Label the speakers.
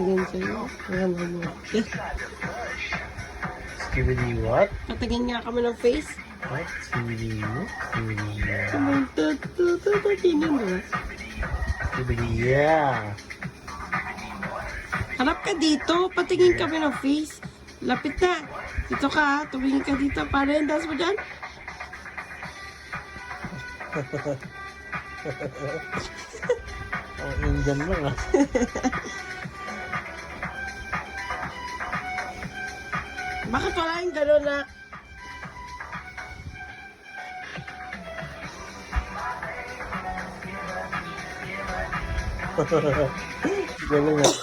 Speaker 1: Tingin sa'yo. Ayan mo.
Speaker 2: Skibidi what?
Speaker 1: Patingin nga kami ng face.
Speaker 2: What? Skibidi what? Skibidi yeah.
Speaker 1: Tingin mo.
Speaker 2: Skibidi yeah.
Speaker 1: Harap ka dito. Patingin kami ng face. Lapit na. Dito ka. Tumingin ka dito. Para yung dance mo dyan.
Speaker 2: Ang Indian lang ah.
Speaker 1: Bakit wala yung gano'n na?
Speaker 2: Galing ah.